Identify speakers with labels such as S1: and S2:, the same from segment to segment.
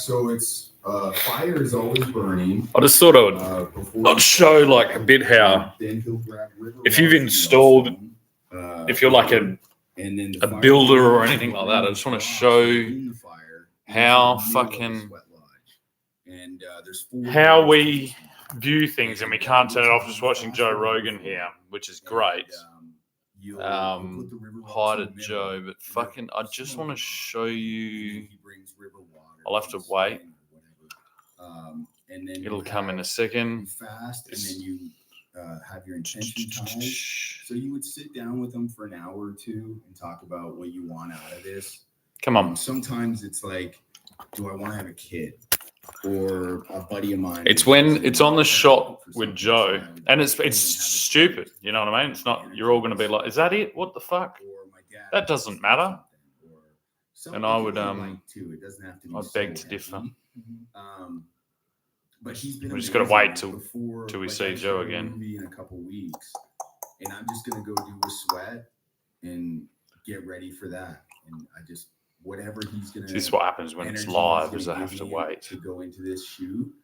S1: So it's fire is always burning.
S2: I just thought I would show like a bit how if you've installed, if you're like a builder or anything like that, I just want to show how fucking how we view things, and we can't turn it off. Just watching Joe Rogan here, which is great. Hi to Joe, but fucking, I just want to show you. I'll have to wait. It'll come in a second.
S1: Fast, and then you have your intention time. So you would sit down with them for an hour or two and talk about what you want out of this.
S2: Come on.
S1: Sometimes it's like, do I want to have a kid? Or a buddy of mine.
S2: It's when it's on the shot with Joe, and it's stupid. You know what I mean? It's not. You're all going to be like, "Is that it? What the fuck?" That doesn't matter. And I would I beg to differ.
S1: But he's been.
S2: We just got to wait till we see Joe again.
S1: In a couple weeks, and I'm just going to go do a sweat and get ready for that. And I just. Whatever he's gonna.
S2: This is what happens when it's live, is I have to wait
S1: to go into this shoot.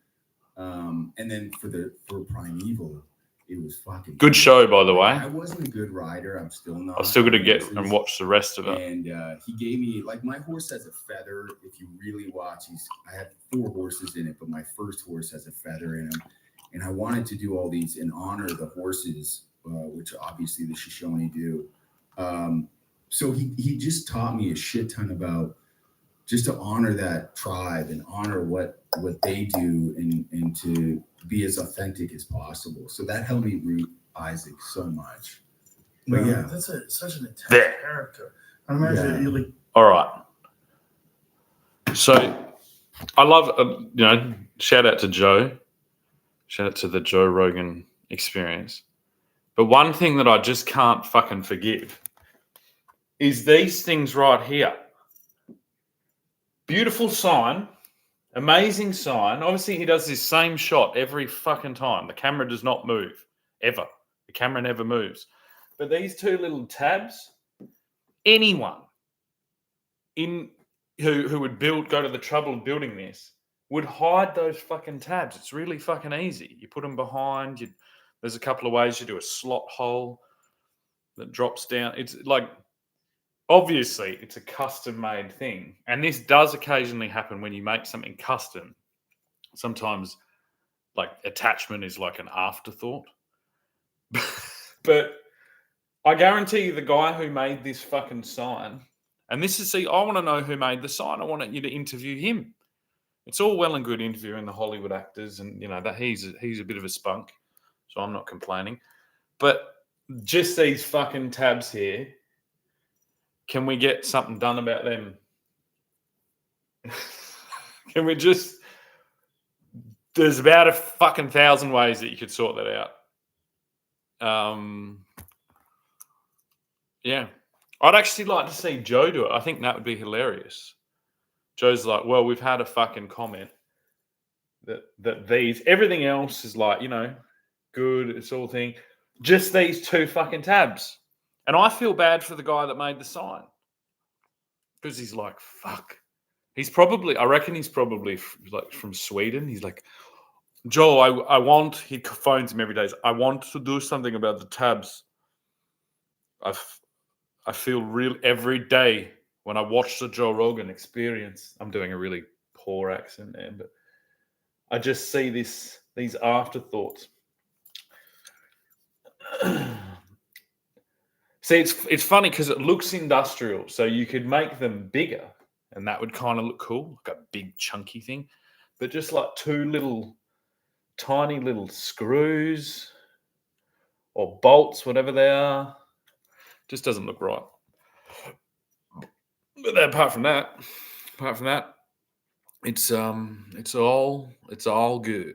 S1: And then for Primeval, it was fucking
S2: good show, by the way.
S1: I wasn't a good rider. I'm still not.
S2: I'm still gonna get and watch the rest of it.
S1: And he gave me like my horse has a feather. If you really watch, I have 4 horses in it, but my first horse has a feather in him. And I wanted to do all these in honor of the horses, which obviously the Shoshone do. So he just taught me a shit ton about just to honor that tribe and honor what they do and to be as authentic as possible. So that helped me root Isaac so much. But yeah,
S3: that's such an intense character. I imagine you like.
S2: All right. So I love shout out to Joe, shout out to the Joe Rogan experience. But one thing that I just can't fucking forgive is these things right here. Beautiful sign, amazing sign. Obviously, he does this same shot every fucking time. The camera does not move, ever. The camera never moves. But these 2 little tabs, anyone who would go to the trouble of building this would hide those fucking tabs. It's really fucking easy. You put them behind. There's a couple of ways. You do a slot hole that drops down. It's like... Obviously, it's a custom-made thing. And this does occasionally happen when you make something custom. Sometimes, like, attachment is like an afterthought. But I guarantee you the guy who made this fucking sign, and I want to know who made the sign. I want you to interview him. It's all well and good interviewing the Hollywood actors, and, that he's a bit of a spunk, so I'm not complaining. But just these fucking tabs here, can we get something done about them? Can we just... There's about a fucking 1,000 ways that you could sort that out. Yeah. I'd actually like to see Joe do it. I think that would be hilarious. Joe's like, well, we've had a fucking comment that everything else is like, good, it's all thing. Just these 2 fucking tabs. And I feel bad for the guy that made the sign. Because he's like, fuck. I reckon he's probably like from Sweden. He's like, Joe, he phones him every day. I want to do something about the tabs. I feel real every day when I watch the Joe Rogan Experience. I'm doing a really poor accent there, but I just see these afterthoughts. See, it's funny because it looks industrial, so you could make them bigger, and that would kind of look cool, like a big chunky thing. But just like 2 tiny little screws or bolts, whatever they are, just doesn't look right. But apart from that, it's all good.